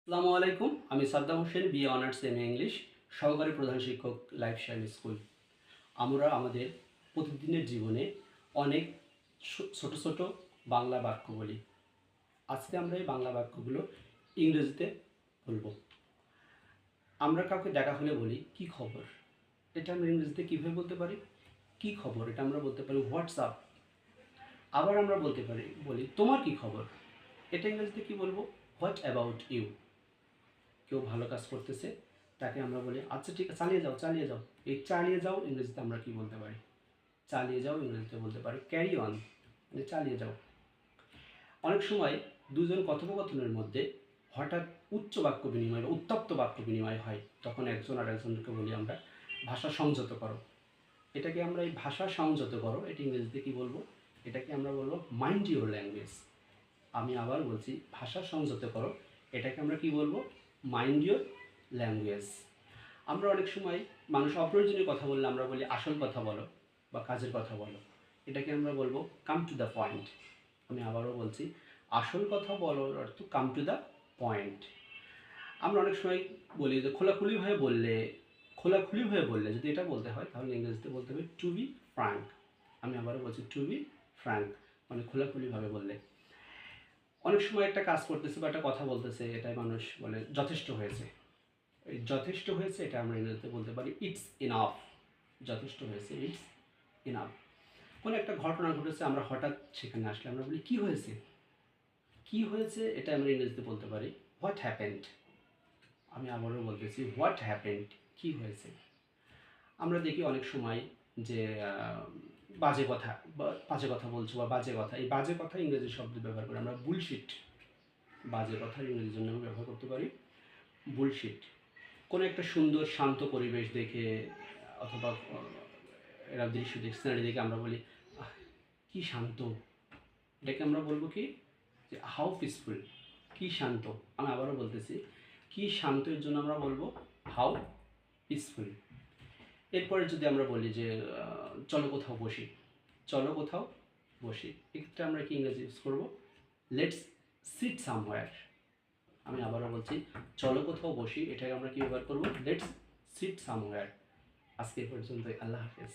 আসসালামু আলাইকুম। আমি Saddam Hossain, BA honours MA English, সহকারী প্রধান শিক্ষক, লাইফ শাইন স্কুল। আমরা আমাদের প্রতিদিনের জীবনে অনেক ছোট ছোট বাংলা বাক্য বলি। আজকে আমরা এই বাংলা বাক্যগুলো ইংরেজিতে বলবো। আমরা কাউকে দেখা হলে বলি কী খবর। এটা আমরা ইংরেজিতে কীভাবে বলতে পারি? কী খবর, এটা আমরা বলতে পারি হোয়াটসঅ্যাপ। আবার আমরা বলি তোমার কী খবর। এটা ইংরেজিতে কী বলবো? What about you. কেউ ভালো কাজ করতেছে, তাকে আমরা বলি আচ্ছা ঠিক আছে, চালিয়ে যাও চালিয়ে যাও। এই চালিয়ে যাও ইংরেজিতে আমরা কি বলতে পারি? চালিয়ে যাও ইংরেজিতে বলতে পারি ক্যারি অন, মানে চালিয়ে যাও। অনেক সময় দুজন কথোপকথনের মধ্যে হঠাৎ উচ্চ বাক্য বিনিময় বা উত্তপ্ত বাক্য বিনিময় হয়, তখন একজন আর একজনকে বলি আমরা ভাষা সংযত করো। এটাকে আমরা এই ভাষা সংযত করো, এটা ইংরেজিতে কী বলবো? এটাকে আমরা বলবো মাইন্ড ইউর ল্যাঙ্গুয়েজ। আমি আবার বলছি, ভাষা সংযত করো, এটাকে আমরা কি বলবো? Mind your language. আমরা অনেক সময় মানুষ অপ্রয়োজনীয় কথা বললে আমরা বলি আসল কথা বলো বা কাজের কথা বলো। এটাকে আমরা বলবো কাম টু দ্য পয়েন্ট। আমি আবারও বলছি, আসল কথা বলার অর্থ কাম টু দ্য পয়েন্ট। আমরা অনেক সময় বলি যে খোলাখুলিভাবে বললে যদি এটা বলতে হয়, তাহলে ইংরেজিতে বলতে হবে টু বি ফ্র্যাঙ্ক। আমি আবারও বলছি টু বি ফ্র্যাঙ্ক, মানে খোলাখুলিভাবে বললে। অনেক সময় একটা কাজ করতেছে বা একটা কথা বলতেছে, এটাই মানুষ বলে যথেষ্ট হয়েছে। এই যথেষ্ট হয়েছে এটা আমরা ইংরেজিতে বলতে পারি ইটস ইনাফ। যথেষ্ট হয়েছে, ইটস ইনাফ। কোনো একটা ঘটনা ঘটেছে, আমরা হঠাৎ সেখানে আসলে আমরা বলি কী হয়েছে। কী হয়েছে এটা আমরা ইংরেজিতে বলতে পারি হোয়াট হ্যাপেন্ড। আমি আবারও বলতেছি হোয়াট হ্যাপেন্ড, কী হয়েছে। আমরা দেখি অনেক সময় যে বাজে কথা বলছো বা বাজে কথা, এই বাজে কথা ইংরেজি শব্দ ব্যবহার করে আমরা বুলশিট। বাজে কথার ইংরেজির জন্য আমরা ব্যবহার করতে পারি বুলশিট। কোনো একটা সুন্দর শান্ত পরিবেশ দেখে অথবা এরা দৃশ্য দেখে, সিনারি দেখে আমরা বলি কী শান্ত। এটাকে আমরা বলবো কি, যে হাউ পিসফুল, কী শান্ত। আমি আবারও বলতেছি, কী শান্ত, এর জন্য আমরা বলবো হাউ পিসফুল। এরপরে যদি আমরা বলি যে চলো কোথাও বসি, চলো কোথাও বসি, এক্ষেত্রে আমরা কি ইংরেজি ইউজ করবো? Let's sit somewhere. আমি আবারও বলছি, চলো কোথাও বসি, এটাকে আমরা কি ব্যবহার করবো? Let's sit somewhere. আজকে পর্যন্তই, আল্লাহ হাফেজ।